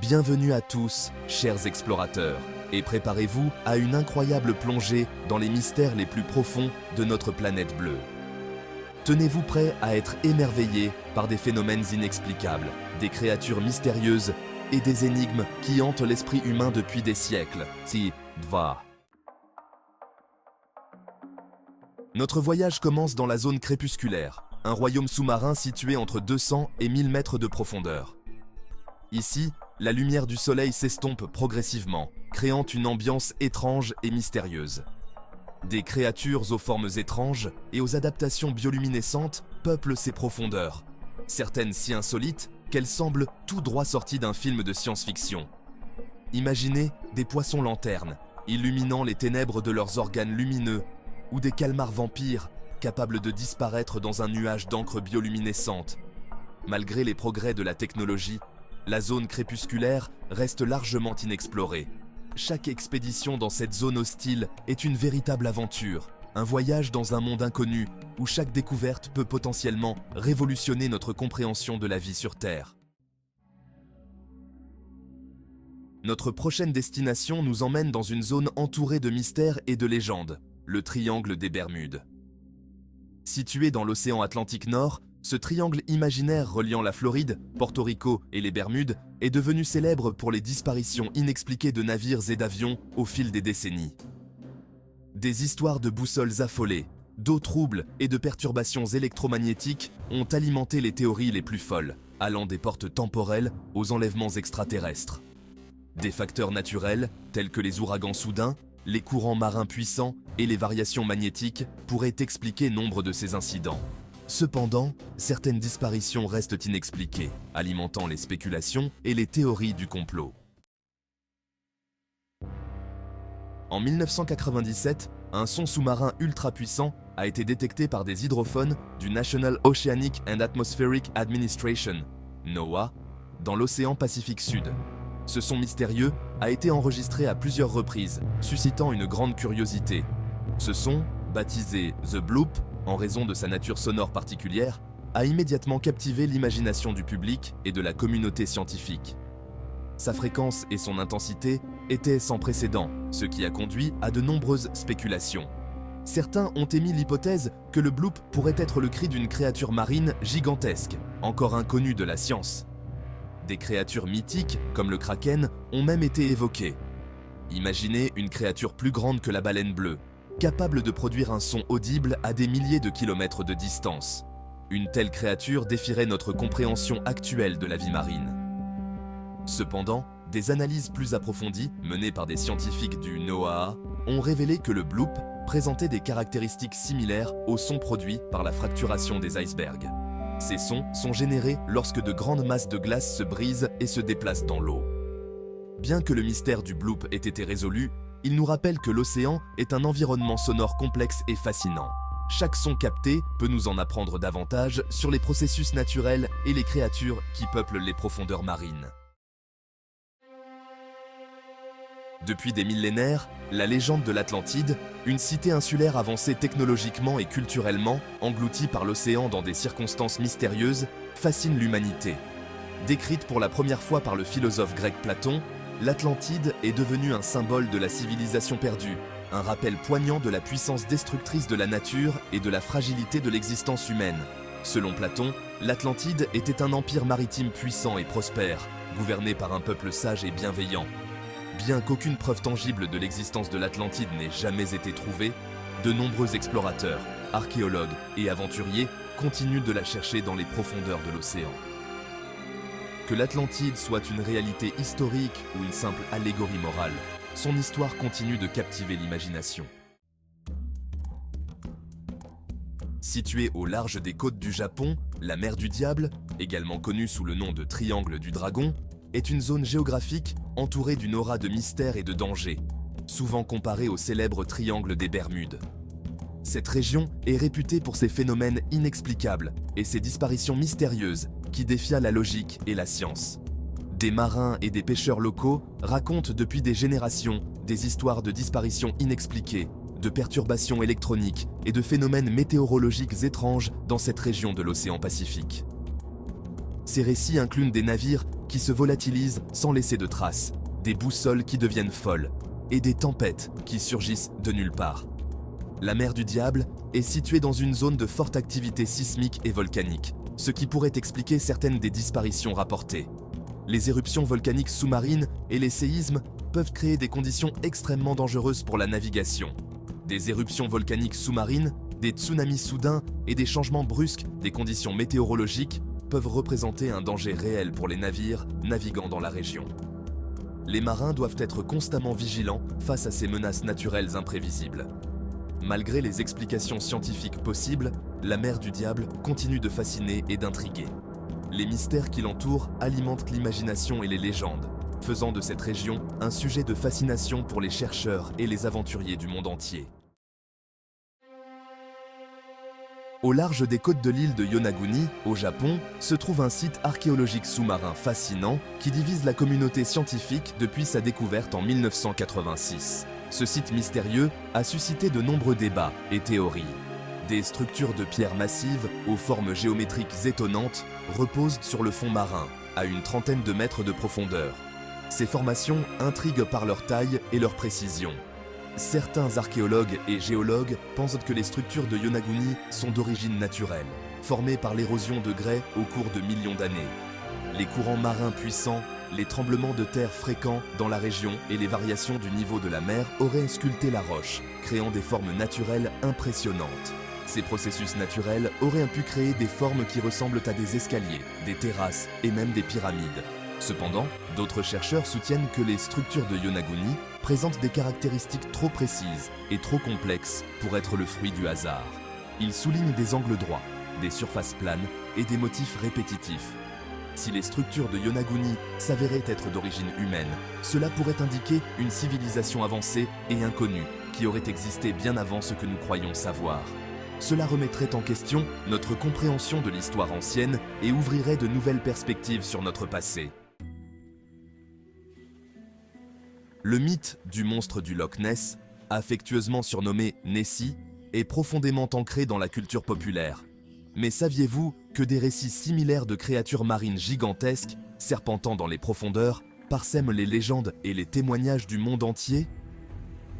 Bienvenue à tous, chers explorateurs, et préparez-vous à une incroyable plongée dans les mystères les plus profonds de notre planète bleue. Tenez-vous prêts à être émerveillés par des phénomènes inexplicables, des créatures mystérieuses et des énigmes qui hantent l'esprit humain depuis des siècles. Si, dva. Notre voyage commence dans la zone crépusculaire, un royaume sous-marin situé entre 200 et 1000 mètres de profondeur. Ici, la lumière du soleil s'estompe progressivement, créant une ambiance étrange et mystérieuse. Des créatures aux formes étranges et aux adaptations bioluminescentes peuplent ces profondeurs, certaines si insolites qu'elles semblent tout droit sorties d'un film de science-fiction. Imaginez des poissons lanternes, illuminant les ténèbres de leurs organes lumineux, ou des calmars vampires, capables de disparaître dans un nuage d'encre bioluminescente. Malgré les progrès de la technologie, la zone crépusculaire reste largement inexplorée. Chaque expédition dans cette zone hostile est une véritable aventure, un voyage dans un monde inconnu où chaque découverte peut potentiellement révolutionner notre compréhension de la vie sur Terre. Notre prochaine destination nous emmène dans une zone entourée de mystères et de légendes, le triangle des Bermudes. Situé dans l'océan Atlantique Nord, ce triangle imaginaire reliant la Floride, Porto Rico et les Bermudes est devenu célèbre pour les disparitions inexpliquées de navires et d'avions au fil des décennies. Des histoires de boussoles affolées, d'eau trouble et de perturbations électromagnétiques ont alimenté les théories les plus folles, allant des portes temporelles aux enlèvements extraterrestres. Des facteurs naturels, tels que les ouragans soudains, les courants marins puissants et les variations magnétiques pourraient expliquer nombre de ces incidents. Cependant, certaines disparitions restent inexpliquées, alimentant les spéculations et les théories du complot. En 1997, un son sous-marin ultra puissant a été détecté par des hydrophones du National Oceanic and Atmospheric Administration, NOAA, dans l'océan Pacifique Sud. Ce son mystérieux a été enregistré à plusieurs reprises, suscitant une grande curiosité. Ce son, baptisé The Bloop, en raison de sa nature sonore particulière, a immédiatement captivé l'imagination du public et de la communauté scientifique. Sa fréquence et son intensité étaient sans précédent, ce qui a conduit à de nombreuses spéculations. Certains ont émis l'hypothèse que le bloop pourrait être le cri d'une créature marine gigantesque, encore inconnue de la science. Des créatures mythiques, comme le kraken, ont même été évoquées. Imaginez une créature plus grande que la baleine bleue, capable de produire un son audible à des milliers de kilomètres de distance. Une telle créature défierait notre compréhension actuelle de la vie marine. Cependant, des analyses plus approfondies, menées par des scientifiques du NOAA, ont révélé que le bloop présentait des caractéristiques similaires aux sons produits par la fracturation des icebergs. Ces sons sont générés lorsque de grandes masses de glace se brisent et se déplacent dans l'eau. Bien que le mystère du bloop ait été résolu, il nous rappelle que l'océan est un environnement sonore complexe et fascinant. Chaque son capté peut nous en apprendre davantage sur les processus naturels et les créatures qui peuplent les profondeurs marines. Depuis des millénaires, la légende de l'Atlantide, une cité insulaire avancée technologiquement et culturellement, engloutie par l'océan dans des circonstances mystérieuses, fascine l'humanité. Décrite pour la première fois par le philosophe grec Platon, l'Atlantide est devenue un symbole de la civilisation perdue, un rappel poignant de la puissance destructrice de la nature et de la fragilité de l'existence humaine. Selon Platon, l'Atlantide était un empire maritime puissant et prospère, gouverné par un peuple sage et bienveillant. Bien qu'aucune preuve tangible de l'existence de l'Atlantide n'ait jamais été trouvée, de nombreux explorateurs, archéologues et aventuriers continuent de la chercher dans les profondeurs de l'océan. Que l'Atlantide soit une réalité historique ou une simple allégorie morale, son histoire continue de captiver l'imagination. Située au large des côtes du Japon, la mer du Diable, également connue sous le nom de Triangle du Dragon, est une zone géographique entourée d'une aura de mystère et de danger, souvent comparée au célèbre Triangle des Bermudes. Cette région est réputée pour ses phénomènes inexplicables et ses disparitions mystérieuses qui défient la logique et la science. Des marins et des pêcheurs locaux racontent depuis des générations des histoires de disparitions inexpliquées, de perturbations électroniques et de phénomènes météorologiques étranges dans cette région de l'océan Pacifique. Ces récits incluent des navires qui se volatilisent sans laisser de traces, des boussoles qui deviennent folles, et des tempêtes qui surgissent de nulle part. La mer du Diable est située dans une zone de forte activité sismique et volcanique, ce qui pourrait expliquer certaines des disparitions rapportées. Les éruptions volcaniques sous-marines et les séismes peuvent créer des conditions extrêmement dangereuses pour la navigation. Des éruptions volcaniques sous-marines, des tsunamis soudains et des changements brusques des conditions météorologiques peuvent représenter un danger réel pour les navires naviguant dans la région. Les marins doivent être constamment vigilants face à ces menaces naturelles imprévisibles. Malgré les explications scientifiques possibles, la mer du Diable continue de fasciner et d'intriguer. Les mystères qui l'entourent alimentent l'imagination et les légendes, faisant de cette région un sujet de fascination pour les chercheurs et les aventuriers du monde entier. Au large des côtes de l'île de Yonaguni, au Japon, se trouve un site archéologique sous-marin fascinant qui divise la communauté scientifique depuis sa découverte en 1986. Ce site mystérieux a suscité de nombreux débats et théories. Des structures de pierre massives aux formes géométriques étonnantes reposent sur le fond marin, à une trentaine de mètres de profondeur. Ces formations intriguent par leur taille et leur précision. Certains archéologues et géologues pensent que les structures de Yonaguni sont d'origine naturelle, formées par l'érosion de grès au cours de millions d'années. Les courants marins puissants, les tremblements de terre fréquents dans la région et les variations du niveau de la mer auraient sculpté la roche, créant des formes naturelles impressionnantes. Ces processus naturels auraient pu créer des formes qui ressemblent à des escaliers, des terrasses et même des pyramides. Cependant, d'autres chercheurs soutiennent que les structures de Yonaguni présentent des caractéristiques trop précises et trop complexes pour être le fruit du hasard. Ils soulignent des angles droits, des surfaces planes et des motifs répétitifs. Si les structures de Yonaguni s'avéraient être d'origine humaine, cela pourrait indiquer une civilisation avancée et inconnue qui aurait existé bien avant ce que nous croyons savoir. Cela remettrait en question notre compréhension de l'histoire ancienne et ouvrirait de nouvelles perspectives sur notre passé. Le mythe du monstre du Loch Ness, affectueusement surnommé Nessie, est profondément ancré dans la culture populaire. Mais saviez-vous que des récits similaires de créatures marines gigantesques, serpentant dans les profondeurs, parsèment les légendes et les témoignages du monde entier?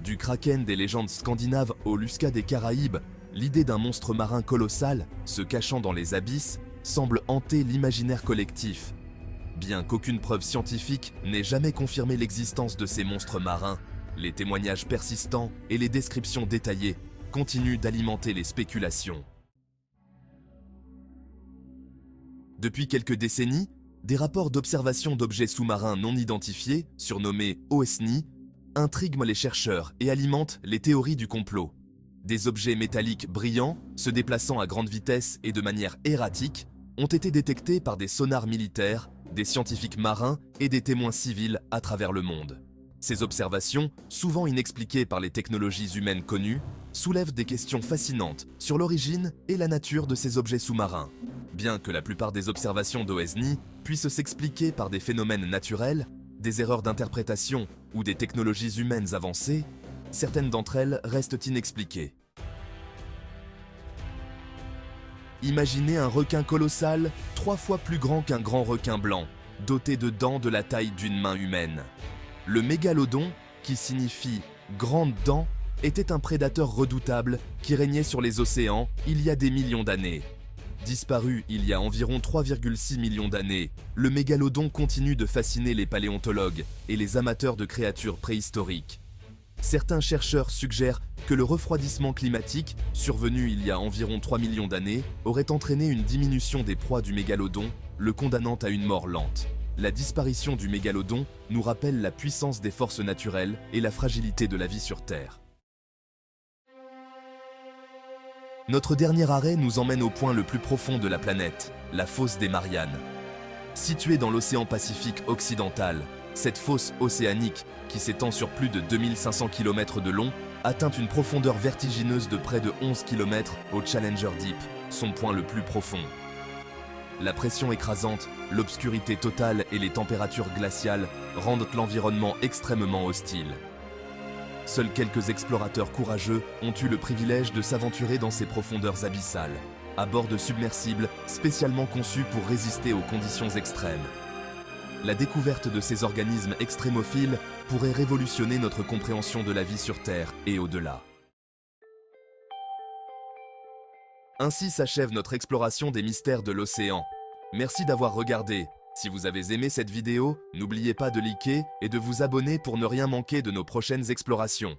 Du kraken des légendes scandinaves au Lusca des Caraïbes, l'idée d'un monstre marin colossal, se cachant dans les abysses, semble hanter l'imaginaire collectif. Bien qu'aucune preuve scientifique n'ait jamais confirmé l'existence de ces monstres marins, les témoignages persistants et les descriptions détaillées continuent d'alimenter les spéculations. Depuis quelques décennies, des rapports d'observation d'objets sous-marins non identifiés, surnommés OSNI, intriguent les chercheurs et alimentent les théories du complot. Des objets métalliques brillants, se déplaçant à grande vitesse et de manière erratique, ont été détectés par des sonars militaires, des scientifiques marins et des témoins civils à travers le monde. Ces observations, souvent inexpliquées par les technologies humaines connues, soulèvent des questions fascinantes sur l'origine et la nature de ces objets sous-marins. Bien que la plupart des observations d'OSNI puissent s'expliquer par des phénomènes naturels, des erreurs d'interprétation ou des technologies humaines avancées, certaines d'entre elles restent inexpliquées. Imaginez un requin colossal, 3 fois plus grand qu'un grand requin blanc, doté de dents de la taille d'une main humaine. Le mégalodon, qui signifie « grande dent », était un prédateur redoutable qui régnait sur les océans il y a des millions d'années. Disparu il y a environ 3,6 millions d'années, le mégalodon continue de fasciner les paléontologues et les amateurs de créatures préhistoriques. Certains chercheurs suggèrent que le refroidissement climatique, survenu il y a environ 3 millions d'années, aurait entraîné une diminution des proies du mégalodon, le condamnant à une mort lente. La disparition du mégalodon nous rappelle la puissance des forces naturelles et la fragilité de la vie sur Terre. Notre dernier arrêt nous emmène au point le plus profond de la planète, la fosse des Mariannes. Située dans l'océan Pacifique occidental, cette fosse océanique, qui s'étend sur plus de 2500 km de long, atteint une profondeur vertigineuse de près de 11 km au Challenger Deep, son point le plus profond. La pression écrasante, l'obscurité totale et les températures glaciales rendent l'environnement extrêmement hostile. Seuls quelques explorateurs courageux ont eu le privilège de s'aventurer dans ces profondeurs abyssales, à bord de submersibles spécialement conçus pour résister aux conditions extrêmes. La découverte de ces organismes extrémophiles pourrait révolutionner notre compréhension de la vie sur Terre et au-delà. Ainsi s'achève notre exploration des mystères de l'océan. Merci d'avoir regardé. Si vous avez aimé cette vidéo, n'oubliez pas de liker et de vous abonner pour ne rien manquer de nos prochaines explorations.